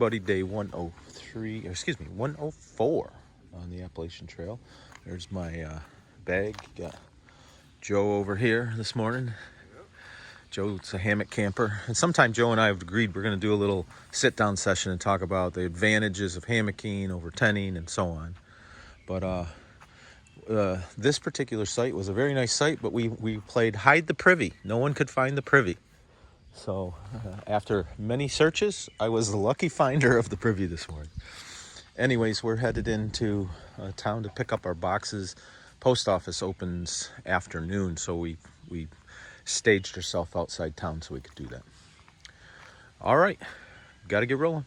everybody. Day 103, or excuse me, 104 on the Appalachian Trail. There's my bag. Got Joe over here this morning. Joe's a hammock camper. And sometime Joe and I have agreed we're going to do a little sit-down session and talk about the advantages of hammocking over tenting and so on. But this particular site was a very nice site, but we played hide the privy. No one could find the privy. So after many searches, I was the lucky finder of the privy this morning. Anyways, we're headed into town to pick up our boxes. Post office opens afternoon, so we staged ourselves outside town so we could do that. All right, got to get rolling.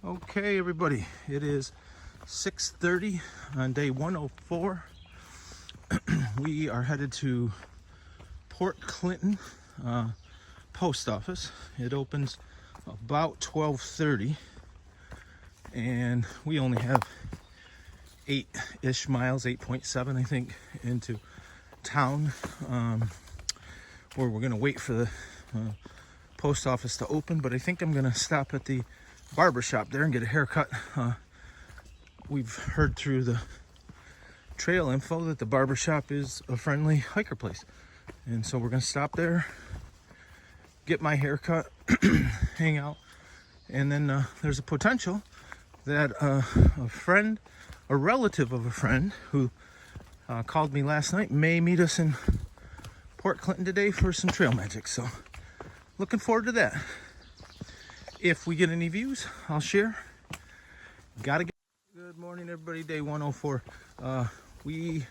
Okay, everybody, it is 6:30 on day 104. We are headed to Port Clinton post office. It opens about 12:30, and we only have 8-ish miles, 8.7 I think, into town, where we're gonna wait for the post office to open. But I think I'm gonna stop at the barber shop there and get a haircut. We've heard through the trail info that the barber shop is a friendly hiker place, and so we're gonna stop there, get my haircut, hang out, and then there's a potential that a relative of a friend who called me last night may meet us in Port Clinton today for some trail magic. So looking forward to that. If we get any views, I'll share. Good morning, everybody. Day 104. We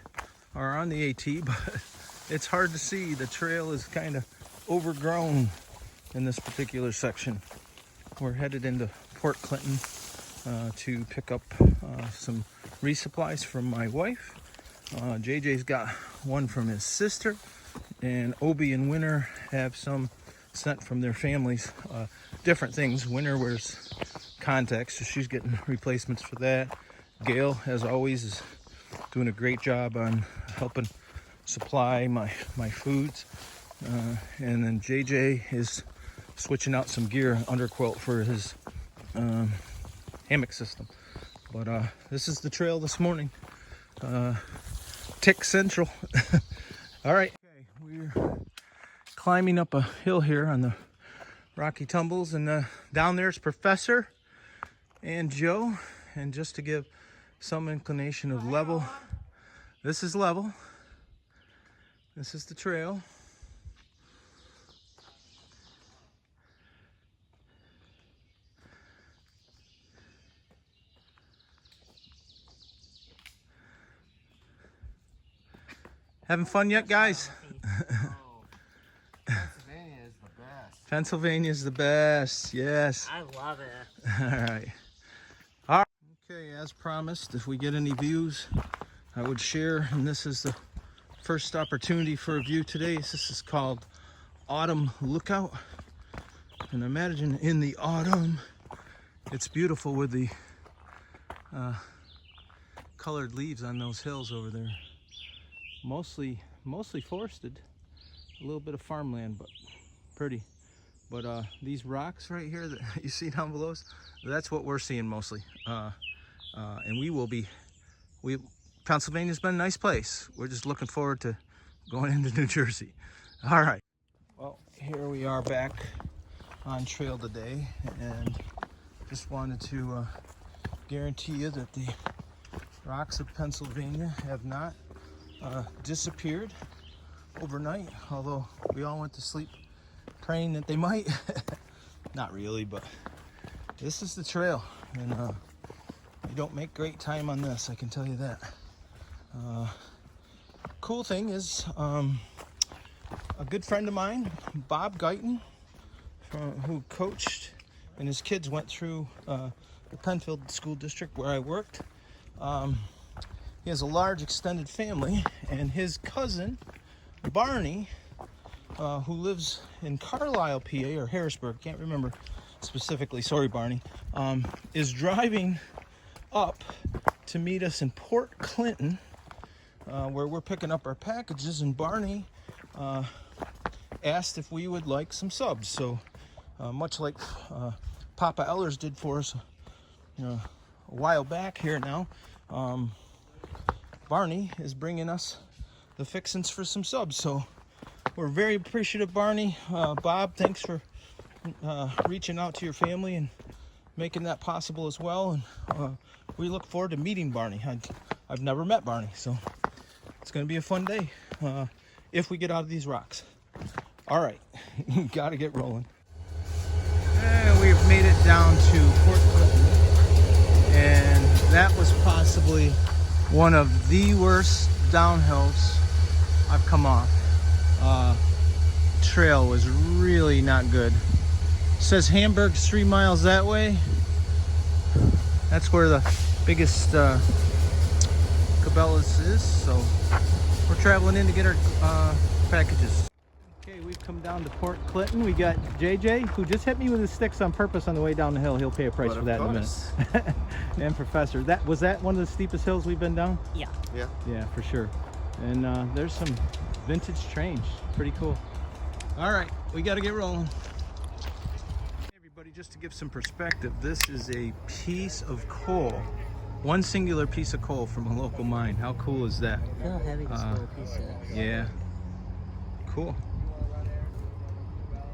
are on the AT, but it's hard to see. The trail is kind of overgrown in this particular section. We're headed into Port Clinton to pick up some resupplies from my wife. JJ's got one from his sister, and Obi and Winter have some sent from their families. Different things. Winter wears contacts, so she's getting replacements for that. Gail, as always, is doing a great job on helping supply my foods. And then JJ is switching out some gear, underquilt for his hammock system. But this is the trail this morning. Tick Central. All right. Okay, we're climbing up a hill here on the Rocky Tumbles, and down there's Professor and Joe. And just to give some inclination of level, this is level. This is the trail. Having fun yet, guys? Pennsylvania is the best. Pennsylvania's the best, yes. I love it. All right. All right. Okay, as promised, if we get any views, I would share. And this is the first opportunity for a view today. This is called Autumn Lookout. And imagine in the autumn, it's beautiful with the colored leaves on those hills over there. Mostly forested, a little bit of farmland, but pretty. But these rocks right here that you see down below us, that's what we're seeing mostly. And Pennsylvania's been a nice place. We're just looking forward to going into New Jersey. All right. Well, here we are back on trail today, and just wanted to guarantee you that the rocks of Pennsylvania have not disappeared overnight, although we all went to sleep praying that they might. Not really, but this is the trail, and you don't make great time on this, I can tell you that. Cool thing is, a good friend of mine, Bob Guyton, who coached, and his kids went through the Penfield School District where I worked. He has a large extended family, and his cousin, Barney, who lives in Carlisle, PA, or Harrisburg, can't remember specifically, sorry Barney, is driving up to meet us in Port Clinton, where we're picking up our packages, and Barney asked if we would like some subs. So much like Papa Ellers did for us a while back here now. Barney is bringing us the fixins for some subs, so we're very appreciative, Barney. Bob, thanks for reaching out to your family and making that possible as well. And we look forward to meeting Barney. I've never met Barney, so it's going to be a fun day if we get out of these rocks. All right, got to get rolling. And we've made it down to Port Clinton, and that was possibly one of the worst downhills I've come off. Trail was really not good. It says Hamburg's 3 miles that way. That's where the biggest Cabela's is, so we're traveling in to get our packages. Okay, we've come down to Port Clinton. We got JJ, who just hit me with his sticks on purpose on the way down the hill. He'll pay a price for that in a minute. And Professor, was that one of the steepest hills we've been down? Yeah. Yeah, for sure. And there's some vintage trains. Pretty cool. All right, we got to get rolling. Hey everybody, just to give some perspective, this is a piece of coal. One singular piece of coal from a local mine. How cool is that? How heavy this little piece is. Yeah. Cool.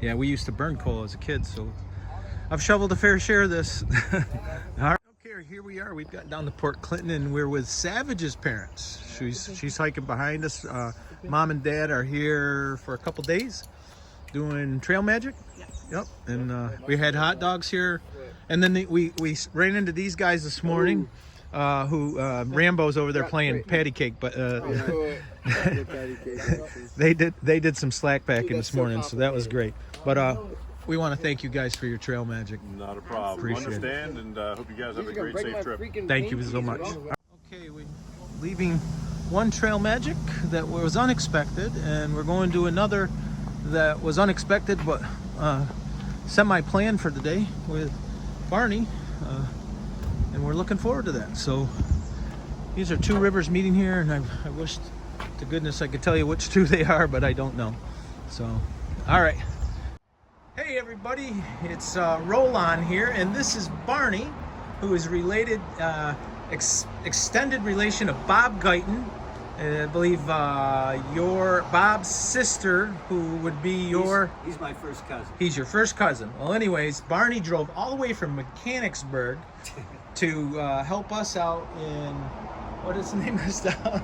Yeah, we used to burn coal as a kid, so I've shoveled a fair share of this. All right. Okay, here we are. We've gotten down to Port Clinton, and we're with Savage's parents. She's hiking behind us. Mom and Dad are here for a couple days doing trail magic. Yep. And we had hot dogs here, and then we ran into these guys this morning. Who Rambo's over there playing patty cake, but they did some slack packing this morning, so that was great. But we want to thank you guys for your trail magic. Not a problem. Appreciate Understand, and hope you guys have a great, safe trip. Thank you so much. Okay, we're leaving one trail magic that was unexpected, and we're going to another that was unexpected but semi-planned for today with Barney. And we're looking forward to that. So these are two rivers meeting here, and I wish to goodness I could tell you which two they are, but I don't know. So, all right. Hey everybody, it's Roll On here, and this is Barney, who is related, extended relation of Bob Guyton. I believe your Bob's sister, who would be your... He's my first cousin. He's your first cousin. Well, anyways, Barney drove all the way from Mechanicsburg to help us out in, what is the name of this town?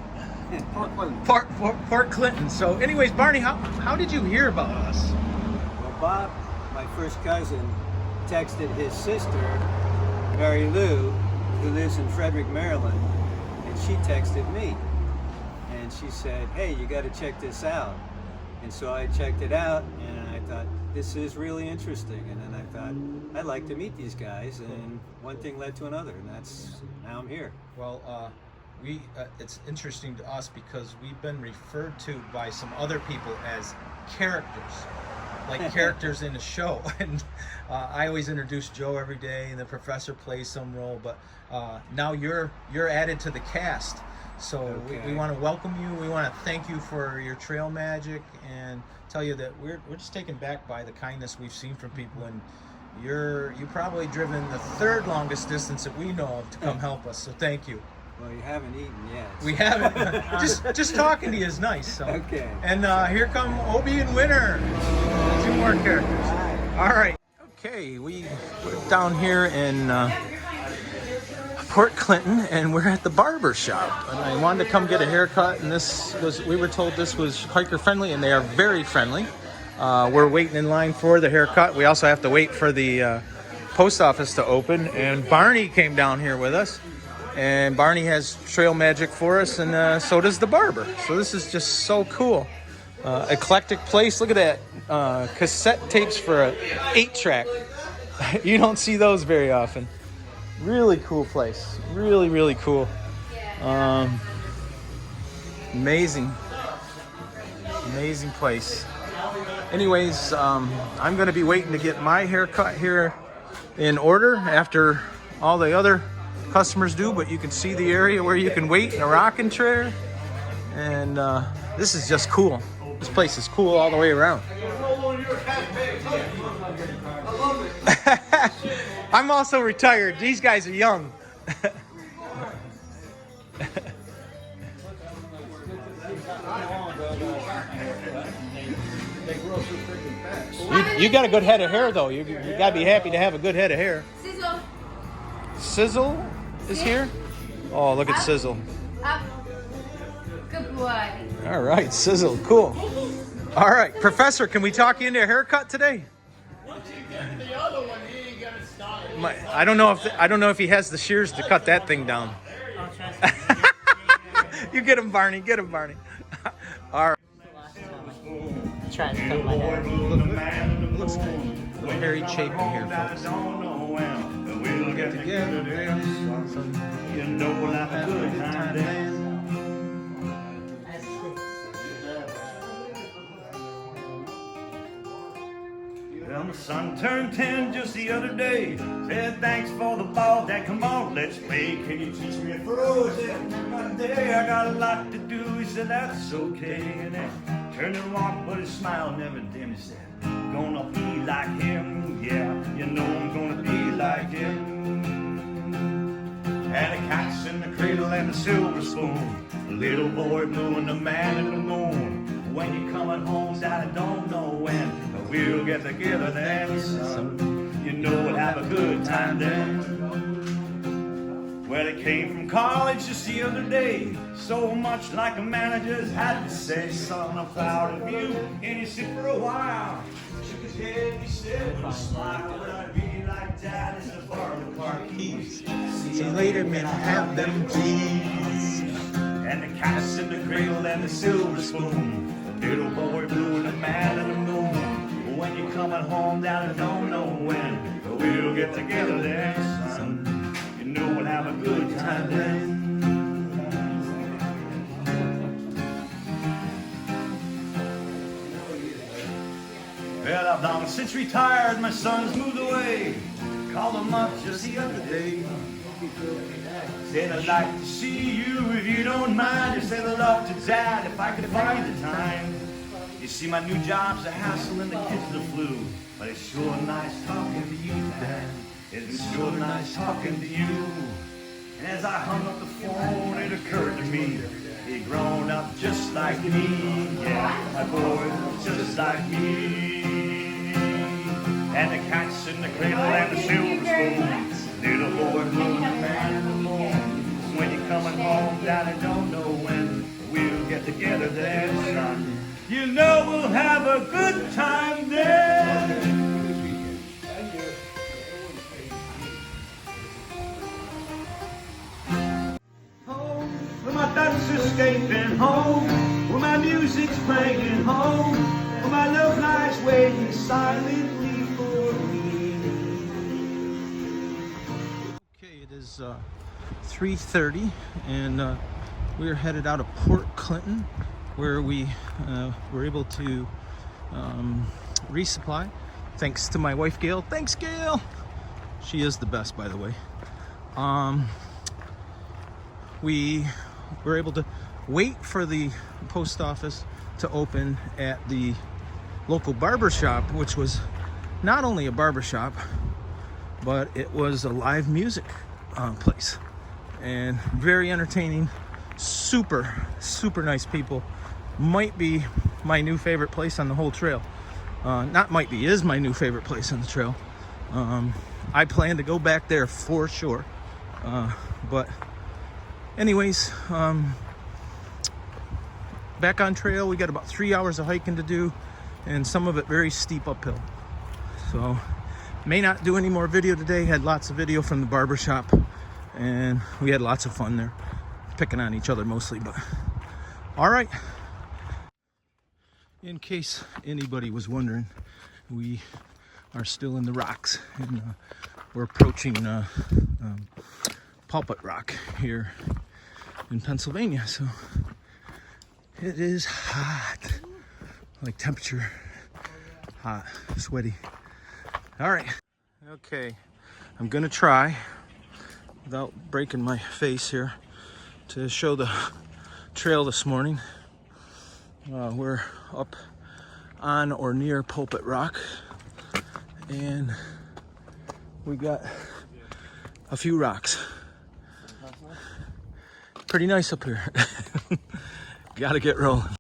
Port Clinton. Port Clinton. So anyways, Barney, how did you hear about us? Well, Bob, my first cousin, texted his sister, Mary Lou, who lives in Frederick, Maryland, and she texted me. And she said, hey, you got to check this out. And so I checked it out, and I thought, this is really interesting. And then I thought, I'd like to meet these guys, and one thing led to another, and now I'm here. Well, it's interesting to us because we've been referred to by some other people as characters, like characters in a show. And I always introduce Joe every day, and the professor plays some role, but now you're added to the cast. So okay. we want to welcome you. We want to thank you for your trail magic and tell you that we're just taken back by the kindness we've seen from people. And you've probably driven the third longest distance that we know of to come help us. So thank you. Well, you haven't eaten yet. So. We haven't. just talking to you is nice. So. Okay. And here come Obie and Winter. Two more characters. All right. Okay, we're down here in Port Clinton, and we're at the barber shop. And I wanted to come get a haircut, and we were told this was hiker friendly, and they are very friendly. We're waiting in line for the haircut. We also have to wait for the post office to open, and Barney came down here with us. And Barney has trail magic for us, and so does the barber. So this is just so cool. Eclectic place. Look at that. Cassette tapes for an 8-track. You don't see those very often. Really cool place. Really, really cool. Amazing place. Anyways, I'm going to be waiting to get my haircut here in order after all the other customers do, but you can see the area where you can wait in a rocking chair, and this is just cool. This place is cool all the way around. I'm also retired. These guys are young. You got a good head of hair, though. You got to be happy to have a good head of hair. Sizzle. Sizzle is here? Oh, look at Sizzle. Up. Good boy. All right, Sizzle. Cool. All right, Professor, can we talk you into a haircut today? Once you get the other one, he ain't gonna stop. I don't know if he has the shears to cut that thing down. Oh, trust me. You get him, Barney. Get him, Barney. All right. Try to cut my hair. Looks good. A little hairy shape in here, folks. We'll get together there. You know we'll have a good time there. Well, my son turned 10 just the other day. Said thanks for the ball, Dad, come on, let's play. Can you teach me a throw? I said, not today, I got a lot to do. He said, that's okay. And then turned and walked, but his smile never dimmed. He said, gonna be like him, yeah, you know I'm gonna be like him. And the cat's in the cradle and the silver spoon, the little boy blue and the man in the moon. When you're coming home, Dad, I don't know when, but we'll get together then, son. You know we'll have a good time then. Well, he came from college just the other day, so much like a manager's had to say, son, I'm proud of you. And he said for a while, shook his head and he said, with a smile, would I be like Dad as a bar the car keys? See you later, man, have them please. And the cat's in the cradle and the silver spoon, the little boy blue and the man in the moon. When you're coming home, Dad, I don't know when, but we'll get together then, son. You know we'll have a good time then. Well, I've long since retired, my son's moved away. Called him up just the other day. Said I'd like to see you if you don't mind. Just say the love to Dad if I could find the time. You see, my new job's a hassle and the kids the flu, but it's sure nice talking to you, Dad. It's sure nice talking to you. And as I hung up the phone, it occurred to me, he grown up just like me. Yeah, my boy, just like me. And the cat's in the cradle and the silver spoon, little boy blue and the man in the moon. When you're coming home, Dad, I don't know when, we'll get together then, son. You know we'll have a good time then. Home, where my thoughts escaping home, where my music's playing home, where my love lies waiting silently for me. Okay, it is 3:30, and we're headed out of Port Clinton, where we were able to resupply, thanks to my wife Gail. Thanks, Gail. She is the best, by the way. We were able to wait for the post office to open at the local barber shop, which was not only a barber shop, but it was a live music place, and very entertaining. Super nice people. Might be my new favorite place on the whole trail. Not might be, is my new favorite place on the trail. I plan to go back there for sure. But anyways, back on trail. We got about 3 hours of hiking to do, and some of it very steep uphill. So may not do any more video today. Had lots of video from the barber shop, and we had lots of fun there, picking on each other mostly. But all right, in case anybody was wondering, we are still in the rocks, and we're approaching Pulpit Rock here in Pennsylvania. So it is hot, like temperature hot, sweaty. All right, okay, I'm gonna try, without breaking my face here, to show the trail this morning. We're up on or near Pulpit Rock, and we got a few rocks. Pretty nice up here. Gotta get rolling.